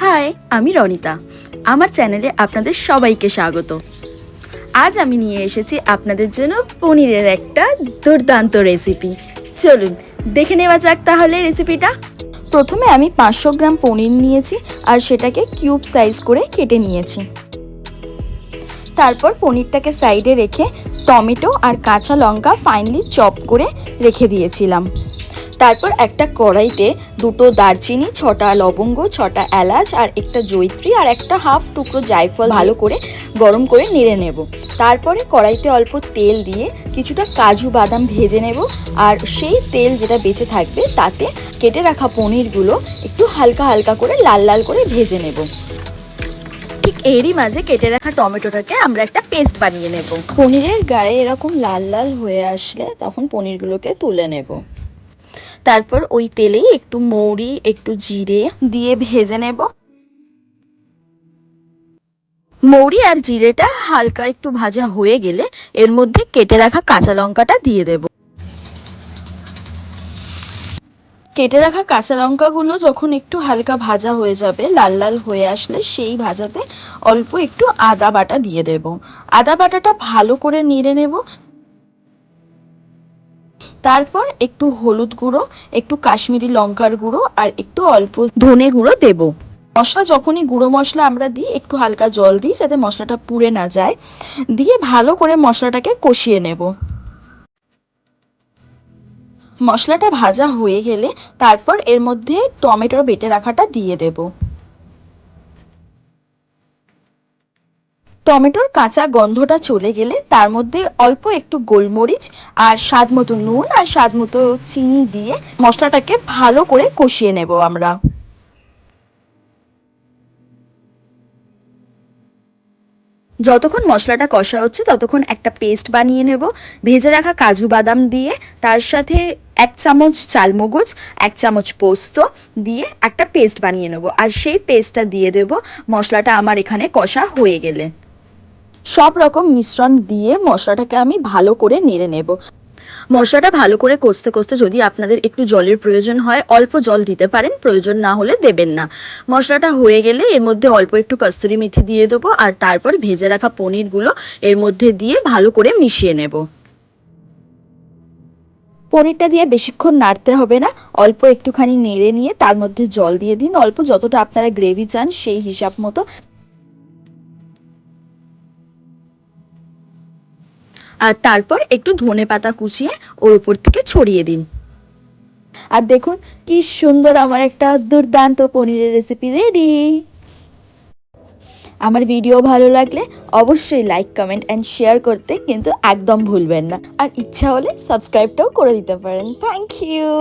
High, আমি রনিতা। আমার চ্যানেলে আপনাদের সবাইকে স্বাগত। আজ আমি নিয়ে এসেছি আপনাদের জন্য পনিরের একটা দুর্দান্ত রেসিপি। চলুন দেখে নেওয়া যাক তাহলে রেসিপিটা। প্রথমে আমি 500 গ্রাম পনির নিয়েছি আর সেটাকে কিউব সাইজ করে কেটে নিয়েছি। তারপর পনিরটাকে সাইডে রেখে টমেটো আর কাঁচা লঙ্কা ফাইনলি চপ করে রেখে দিয়েছিলাম। তারপর একটা কড়াইতে 2টো দারচিনি, 6টা লবঙ্গ, 6টা এলাচ আর একটা জয়িত্রী আর একটা হাফ টুকরো জায়ফল ভালো করে গরম করে নেড়ে নেব। তারপরে কড়াইতে অল্প তেল দিয়ে কিছুটা কাজু বাদাম ভেজে নেব আর সেই তেল যেটা বেঁচে থাকবে তাতে কেটে রাখা পনিরগুলো একটু হালকা হালকা করে লাল লাল করে ভেজে নেব। ঠিক এরই মাঝে কেটে রাখা টমেটোটাকে আমরা একটা পেস্ট বানিয়ে নেব। পনিরের গায়ে এরকম লাল লাল হয়ে আসলে তখন পনিরগুলোকে তুলে নেব। তারপর ওই তেলেই একটু মৌরি, একটু জিরে দিয়ে ভেজে নেব। মৌরি আর জিরেটা হালকা একটু ভাজা হয়ে গেলে এর মধ্যে কেটে রাখা কাঁচা লঙ্কাটা দিয়ে দেব। কেটে রাখা কাঁচা লঙ্কাগুলো যখন একটু হালকা ভাজা হয়ে যাবে, লাল লাল হয়ে আসলে সেই ভাজাতে অল্প একটু আদা বাটা দিয়ে দেব। আদা বাটাটা ভালো করে নেড়ে নেব। তারপর একটু হলুদ গুঁড়ো, একটু কাশ্মীরি লঙ্কার গুঁড়ো আর একটু অল্প ধনে গুঁড়ো দেব। মশলা যখনই গুঁড়ো মশলা আমরা দিই একটু হালকা জল দিই যাতে মশলাটা পুড়ে না যায়, দিয়ে ভালো করে মশলাটাকে কষিয়ে নেব। মশলাটা ভাজা হয়ে গেলে তারপর এর মধ্যে টমেটোর বেটে রাখাটা দিয়ে দেব। টমেটোর কাঁচা গন্ধটা চলে গেলে তার মধ্যে অল্প একটু গোলমরিচ আর স্বাদ মতো নুন আর স্বাদ মতো চিনি দিয়ে মশলাটাকে ভালো করে কষিয়ে নেব আমরা। যতক্ষণ মশলাটা কষা হচ্ছে ততক্ষণ একটা পেস্ট বানিয়ে নেব ভেজে রাখা কাজু বাদাম দিয়ে। তার সাথে 1 চামচ চালমগজ, 1 চামচ পোস্ত দিয়ে একটা পেস্ট বানিয়ে নেব আর সেই পেস্টটা দিয়ে দেব মশলাটা আমার এখানে কষা হয়ে গেলে। সব রকম মিশ্রণ দিয়ে মশলাটাকে আমি ভালো করে নেড়ে নেব। মশলাটা ভালো করে কষতে কষতে যদি আপনাদের একটু জলের প্রয়োজন হয় অল্প জল দিতে পারেন, প্রয়োজন না হলে দেবেন না। মশলাটা হয়ে গেলে এর মধ্যে অল্প একটু কস্তুরি মেথি দিয়ে দেবো আর তারপর ভেজে রাখা পনিরগুলো এর মধ্যে দিয়ে ভালো করে মিশিয়ে নেব। পনিরটা দিয়ে বেশিক্ষণ নাড়তে হবে না, অল্প একটুখানি নেড়ে নিয়ে তার মধ্যে জল দিয়ে দিন অল্প, যতটা আপনারা গ্রেভি চান সেই হিসাব মতো। আর তারপর একটু ধনেপাতা কুচিয়ে ওর উপর থেকে ছড়িয়ে দিন। আর দেখুন কি সুন্দর আমার একটা দুর্দান্ত পনিরের রেসিপি রেডি। আমার ভিডিও ভালো লাগলে অবশ্যই লাইক, কমেন্ট অ্যান্ড শেয়ার করতে কিন্তু একদম ভুলবেন না। আর ইচ্ছা হলে সাবস্ক্রাইবটাও করে দিতে পারেন। Thank you.